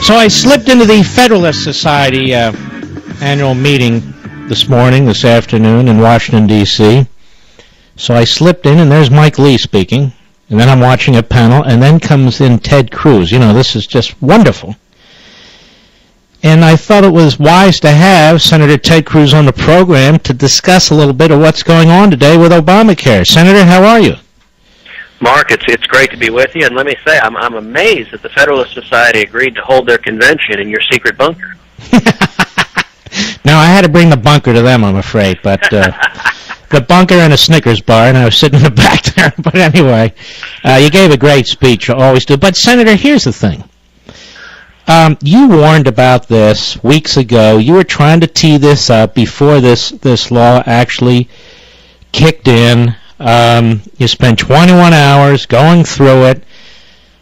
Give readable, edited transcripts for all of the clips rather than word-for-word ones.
So I slipped into the Federalist Society annual meeting this afternoon in Washington, D.C. So I slipped in, and there's Mike Lee speaking, and then I'm watching a panel, and then comes in Ted Cruz. You know, this is just wonderful. And I thought it was wise to have Senator Ted Cruz on the program to discuss a little bit of what's going on today with Obamacare. Senator, how are you? Mark, it's great to be with you, and let me say, I'm amazed that the Federalist Society agreed to hold their convention in your secret bunker. No, I had to bring the bunker to them, I'm afraid, but the bunker and a Snickers bar, and I was sitting in the back there. But anyway, you gave a great speech, you always do. But, Senator, here's the thing. You warned about this weeks ago. You were trying to tee this up before this law actually kicked in. You spent 21 hours going through it,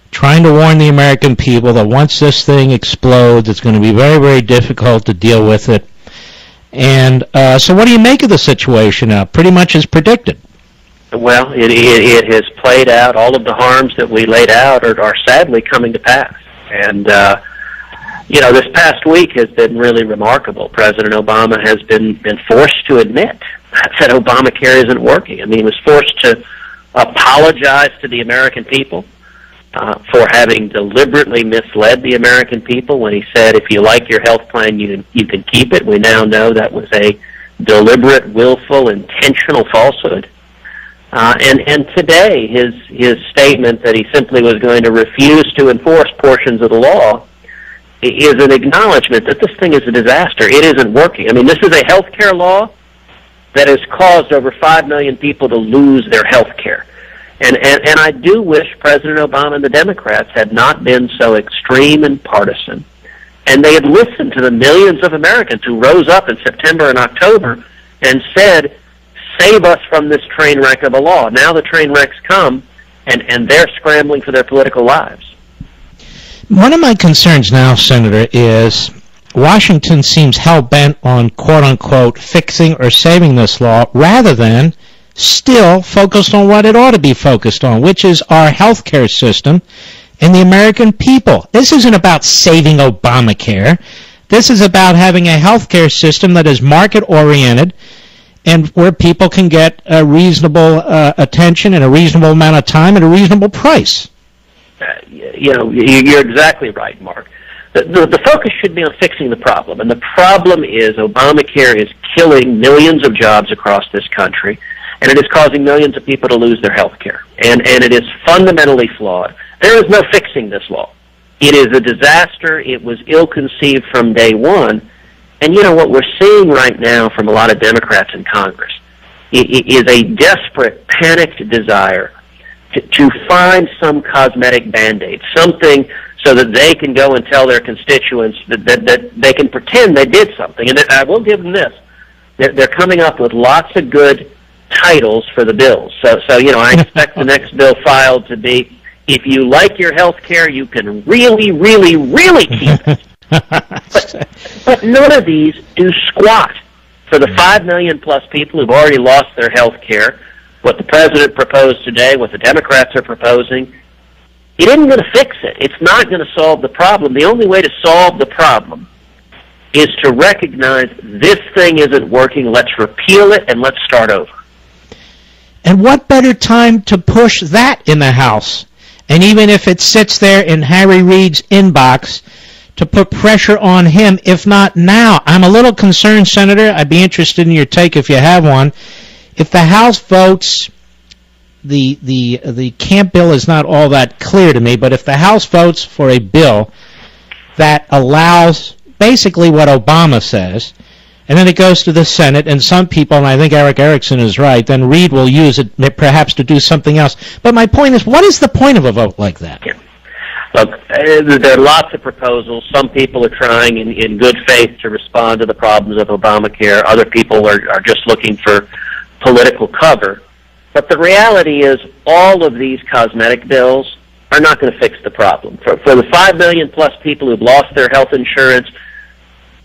trying to warn the American people that once this thing explodes, it's going to be very, very difficult to deal with it. And so what do you make of the situation now? Pretty much as predicted. Well, it has played out. All of the harms that we laid out are sadly coming to pass. And, you know, this past week has been really remarkable. President Obama has been forced to admit that Obamacare isn't working. I mean, he was forced to apologize to the American people for having deliberately misled the American people when he said, if you like your health plan, you can keep it. We now know that was a deliberate, willful, intentional falsehood. And today, his statement that he simply was going to refuse to enforce portions of the law is an acknowledgement that this thing is a disaster. It isn't working. I mean, this is a health care law that has caused over 5 million people to lose their health care. And I do wish President Obama and the Democrats had not been so extreme and partisan, and they had listened to the millions of Americans who rose up in September and October and said, save us from this train wreck of a law. Now the train wrecks come, and they're scrambling for their political lives. One of my concerns now, Senator, is Washington seems hell-bent on, quote-unquote, fixing or saving this law rather than still focused on what it ought to be focused on, which is our health care system and the American people. This isn't about saving Obamacare. This is about having a health care system that is market-oriented and where people can get a reasonable attention in a reasonable amount of time at a reasonable price. You know, you're exactly right, Mark. The focus should be on fixing the problem, and the problem is Obamacare is killing millions of jobs across this country, and it is causing millions of people to lose their health care, and it is fundamentally flawed. There is no fixing this law. It is a disaster. It was ill-conceived from day one, and you know what we're seeing right now from a lot of Democrats in Congress is a desperate, panicked desire to find some cosmetic Band-Aid, something so that they can go and tell their constituents that they can pretend they did something. And I will give them this. They're coming up with lots of good titles for the bills. So you know, I expect the next bill filed to be, if you like your health care, you can really, really, really keep it. But none of these do squat for the 5 million plus people who've already lost their health care. What the president proposed today, what the Democrats are proposing, it isn't going to fix it. It's not going to solve the problem. The only way to solve the problem is to recognize this thing isn't working. Let's repeal it and let's start over. And what better time to push that in the House? And even if it sits there in Harry Reid's inbox, to put pressure on him, if not now. I'm a little concerned, Senator. I'd be interested in your take if you have one. If the House votes, the Camp bill is not all that clear to me, but if the House votes for a bill that allows basically what Obama says, and then it goes to the Senate, and some people, and I think Eric Erickson is right, then Reid will use it perhaps to do something else. But my point is, what is the point of a vote like that? Yeah. Look, there are lots of proposals. Some people are trying in good faith to respond to the problems of Obamacare. Other people are just looking for political cover. But the reality is all of these cosmetic bills are not going to fix the problem. For the 5 million plus people who've lost their health insurance,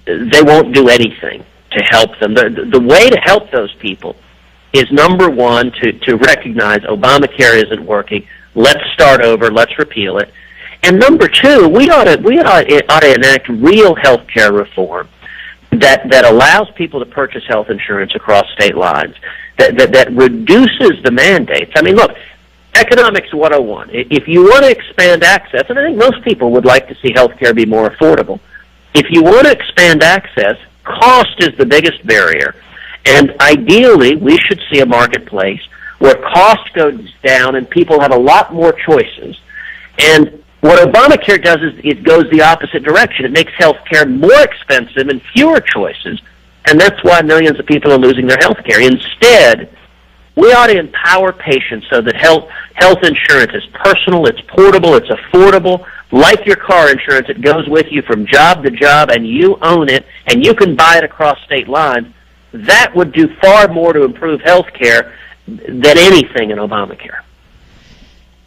they won't do anything to help them. The way to help those people is, number one, to recognize Obamacare isn't working. Let's start over. Let's repeal it. And number two, we ought to enact real health care reform that allows people to purchase health insurance across state lines, that reduces the mandates. I mean, look, economics 101. If you want to expand access, and I think most people would like to see health care be more affordable, if you want to expand access, cost is the biggest barrier. And ideally, we should see a marketplace where cost goes down and people have a lot more choices. And what Obamacare does is it goes the opposite direction. It makes health care more expensive and fewer choices, and that's why millions of people are losing their health care. Instead, we ought to empower patients so that health insurance is personal, it's portable, it's affordable. Like your car insurance, it goes with you from job to job, and you own it, and you can buy it across state lines. That would do far more to improve health care than anything in Obamacare.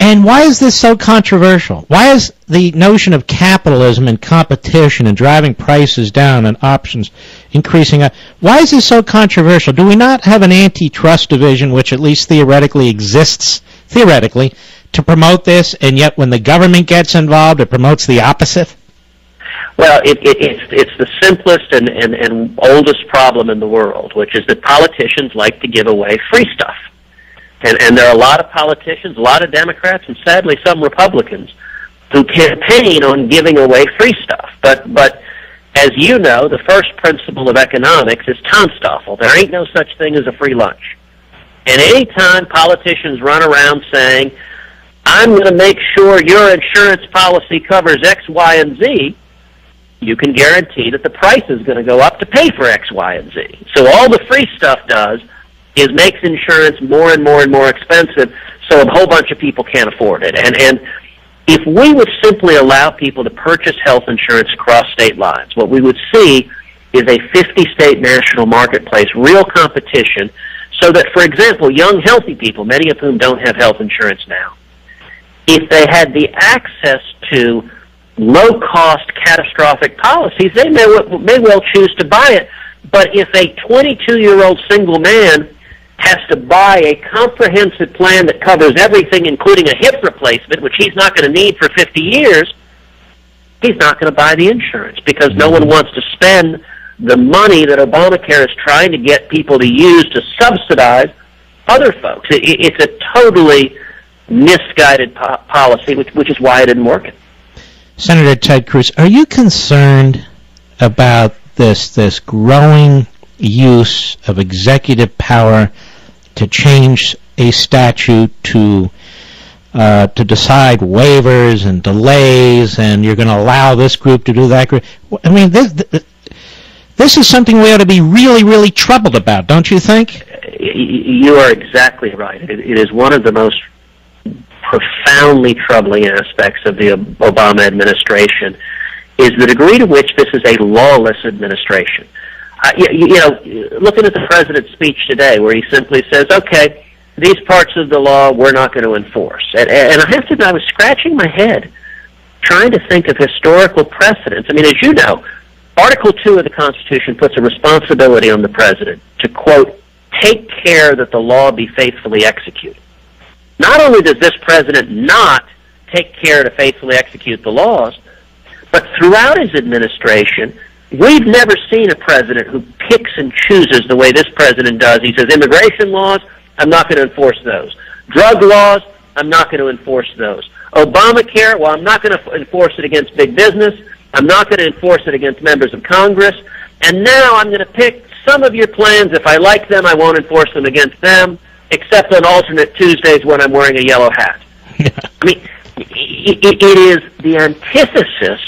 And why is this so controversial? Why is the notion of capitalism and competition and driving prices down and options increasing? Why is this so controversial? Do we not have an antitrust division which at least theoretically exists, to promote this, and yet when the government gets involved, it promotes the opposite? Well, it's the simplest and oldest problem in the world, which is that politicians like to give away free stuff. And there are a lot of politicians, a lot of Democrats, and sadly some Republicans who campaign on giving away free stuff. But as you know, the first principle of economics is Turnstile. There ain't no such thing as a free lunch. And any time politicians run around saying, I'm going to make sure your insurance policy covers X, Y, and Z, you can guarantee that the price is going to go up to pay for X, Y, and Z. So all the free stuff does is makes insurance more and more and more expensive, so a whole bunch of people can't afford it. And if we would simply allow people to purchase health insurance across state lines, what we would see is a 50-state national marketplace, real competition, so that, for example, young, healthy people, many of whom don't have health insurance now, if they had the access to low-cost catastrophic policies, they may well choose to buy it. But if a 22-year-old single man has to buy a comprehensive plan that covers everything, including a hip replacement, which he's not going to need for 50 years, he's not going to buy the insurance because no one wants to spend the money that Obamacare is trying to get people to use to subsidize other folks. It's a totally misguided policy, which is why it didn't work. Senator Ted Cruz, are you concerned about this growing use of executive power to change a statute, to decide waivers and delays, and you're going to allow this group to do that group? I mean, this is something we ought to be really, really troubled about, don't you think? You are exactly right. It is one of the most profoundly troubling aspects of the Obama administration is the degree to which this is a lawless administration. Looking at the president's speech today where he simply says, okay, these parts of the law we're not going to enforce. And I have to admit, I was scratching my head trying to think of historical precedents. I mean, as you know, Article 2 of the Constitution puts a responsibility on the president to, quote, take care that the law be faithfully executed. Not only does this president not take care to faithfully execute the laws, but throughout his administration, we've never seen a president who picks and chooses the way this president does. He says, immigration laws, I'm not going to enforce those. Drug laws, I'm not going to enforce those. Obamacare, well, I'm not going to enforce it against big business. I'm not going to enforce it against members of Congress. And now I'm going to pick some of your plans. If I like them, I won't enforce them against them, except on alternate Tuesdays when I'm wearing a yellow hat. I mean, it is the antithesis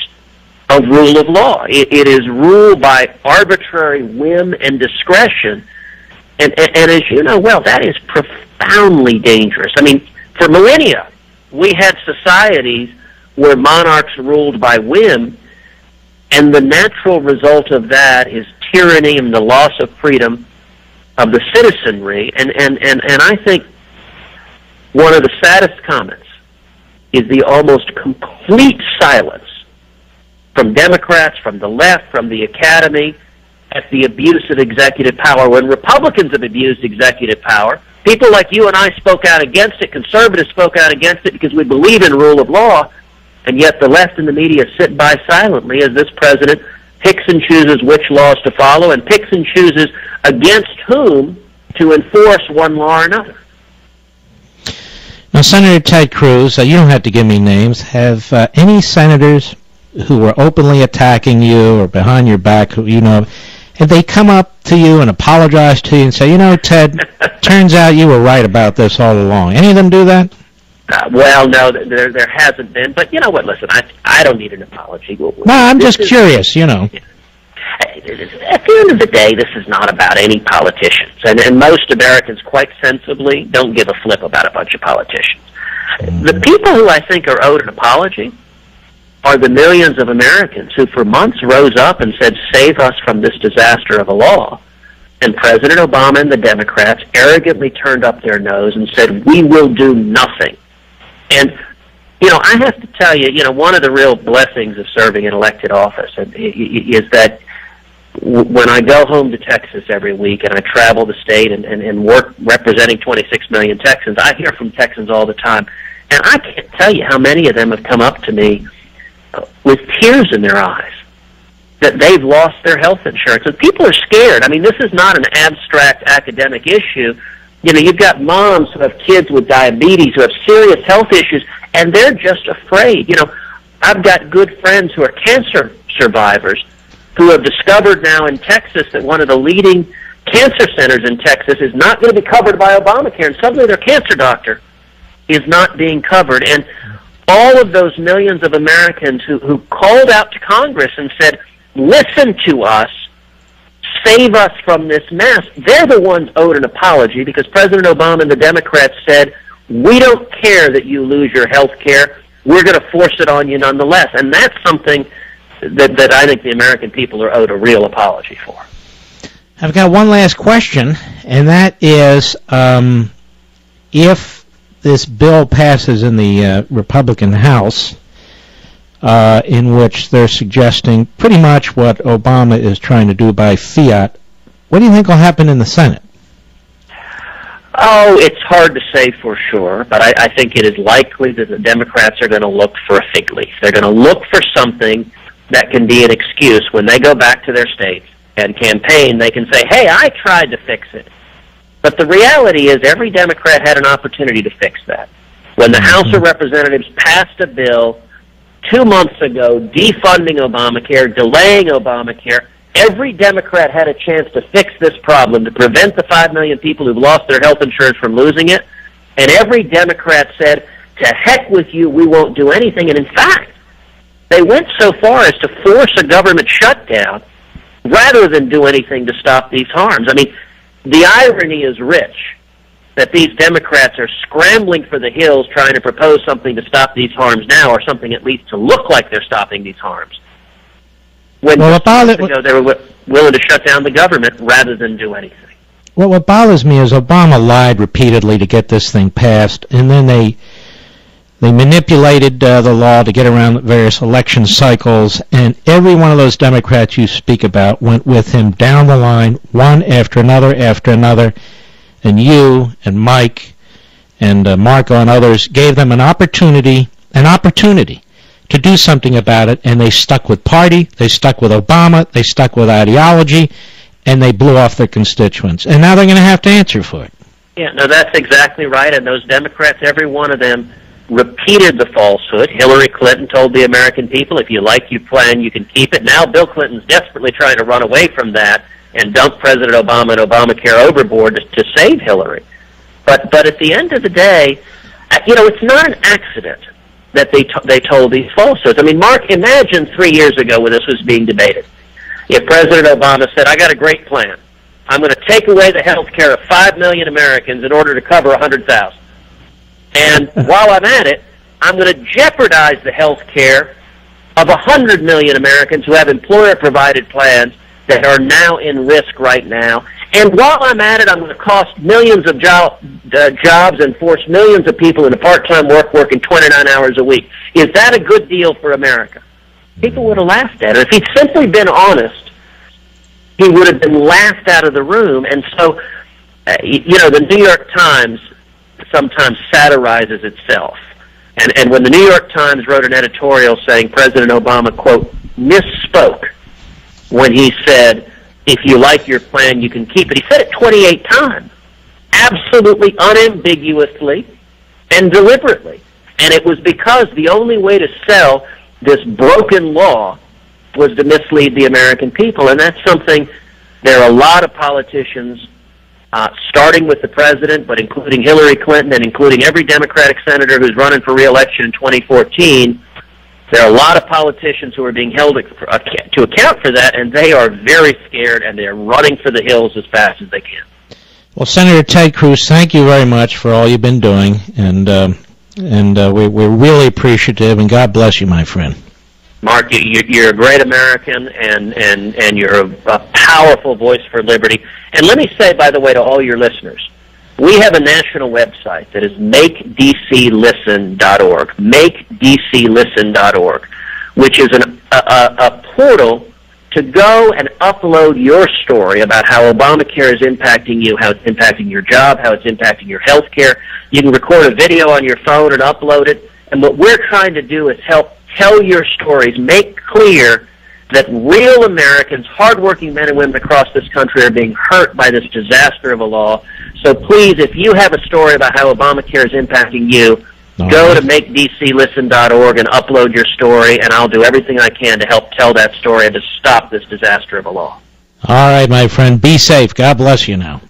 of rule of law. It is rule by arbitrary whim and discretion. And as you know well, that is profoundly dangerous. I mean, for millennia, we had societies where monarchs ruled by whim, and the natural result of that is tyranny and the loss of freedom of the citizenry. And I think one of the saddest comments is the almost complete silence from Democrats, from the left, from the academy, at the abuse of executive power. When Republicans have abused executive power, people like you and I spoke out against it, conservatives spoke out against it because we believe in rule of law, And yet the left and the media sit by silently as this president picks and chooses which laws to follow and picks and chooses against whom to enforce one law or another. Now, Senator Ted Cruz, you don't have to give me names. Have any senators who were openly attacking you or behind your back, who, have they come up to you and apologize to you and say, Ted, turns out you were right about this all along? Any of them do that? Well, no, there hasn't been. But you know what? Listen, I don't need an apology. No, I'm just curious, At the end of the day, this is not about any politicians. And most Americans, quite sensibly, don't give a flip about a bunch of politicians. The people who I think are owed an apology are the millions of Americans who for months rose up and said, save us from this disaster of a law. And President Obama and the Democrats arrogantly turned up their nose and said, we will do nothing. And, I have to tell you, one of the real blessings of serving in elected office is that when I go home to Texas every week and I travel the state and work representing 26 million Texans, I hear from Texans all the time. And I can't tell you how many of them have come up to me with tears in their eyes that they've lost their health insurance. And people are scared. I mean, this is not an abstract academic issue. You've got moms who have kids with diabetes, who have serious health issues, and they're just afraid. I've got good friends who are cancer survivors who have discovered now in Texas that one of the leading cancer centers in Texas is not going to be covered by Obamacare, and suddenly their cancer doctor is not being covered. And all of those millions of Americans who called out to Congress and said, listen to us, save us from this mess, they're the ones owed an apology because President Obama and the Democrats said, we don't care that you lose your health care, we're going to force it on you nonetheless. And that's something that I think the American people are owed a real apology for. I've got one last question, and that is, if this bill passes in the Republican House, in which they're suggesting pretty much what Obama is trying to do by fiat, what do you think will happen in the Senate? Oh, it's hard to say for sure, but I think it is likely that the Democrats are going to look for a fig leaf. They're going to look for something that can be an excuse when they go back to their states and campaign. They can say, hey, I tried to fix it. But the reality is every Democrat had an opportunity to fix that. When the House of Representatives passed a bill 2 months ago defunding Obamacare, delaying Obamacare, every Democrat had a chance to fix this problem, to prevent the 5 million people who've lost their health insurance from losing it. And every Democrat said, to heck with you, we won't do anything. And in fact, they went so far as to force a government shutdown rather than do anything to stop these harms. I mean, the irony is rich that these Democrats are scrambling for the hills trying to propose something to stop these harms now, or something at least to look like they're stopping these harms, when just months ago they were willing to shut down the government rather than do anything. Well, what bothers me is Obama lied repeatedly to get this thing passed, and then they manipulated the law to get around various election cycles, and every one of those Democrats you speak about went with him down the line, one after another, and you and Mike and Marco and others gave them an opportunity to do something about it, and they stuck with party, they stuck with Obama, they stuck with ideology, and they blew off their constituents. And now they're going to have to answer for it. Yeah, no, that's exactly right, and those Democrats, every one of them, repeated the falsehood. Hillary Clinton told the American people, if you like your plan, you can keep it. Now Bill Clinton's desperately trying to run away from that and dump President Obama and Obamacare overboard to save Hillary. But at the end of the day, it's not an accident that they told these falsehoods. I mean, Mark, imagine 3 years ago when this was being debated. If President Obama said, I got a great plan. I'm going to take away the health care of 5 million Americans in order to cover 100,000. And while I'm at it, I'm going to jeopardize the health care of 100 million Americans who have employer-provided plans that are now in risk right now. And while I'm at it, I'm going to cost millions of jobs and force millions of people into part-time work working 29 hours a week. Is that a good deal for America? People would have laughed at it. If he'd simply been honest, he would have been laughed out of the room. And so, the New York Times sometimes satirizes itself And when the New York Times wrote an editorial saying President Obama, quote, misspoke when he said, if you like your plan, you can keep it. He said it 28 times, absolutely unambiguously and deliberately. And it was because the only way to sell this broken law was to mislead the American people. And that's something there are a lot of politicians, starting with the president, but including Hillary Clinton and including every Democratic senator who's running for re-election in 2014, there are a lot of politicians who are being held to account for that, and they are very scared, and they're running for the hills as fast as they can. Well, Senator Ted Cruz, thank you very much for all you've been doing, and we're really appreciative, and God bless you, my friend. Mark, you're a great American, and you're a powerful voice for liberty. And let me say, by the way, to all your listeners, we have a national website that is makedclisten.org, makedclisten.org, which is a portal to go and upload your story about how Obamacare is impacting you, how it's impacting your job, how it's impacting your health care. You can record a video on your phone and upload it. And what we're trying to do is help tell your stories, make clear that real Americans, hardworking men and women across this country, are being hurt by this disaster of a law. So please, if you have a story about how Obamacare is impacting you, go to makedclisten.org and upload your story, and I'll do everything I can to help tell that story and to stop this disaster of a law. All right, my friend. Be safe. God bless you now.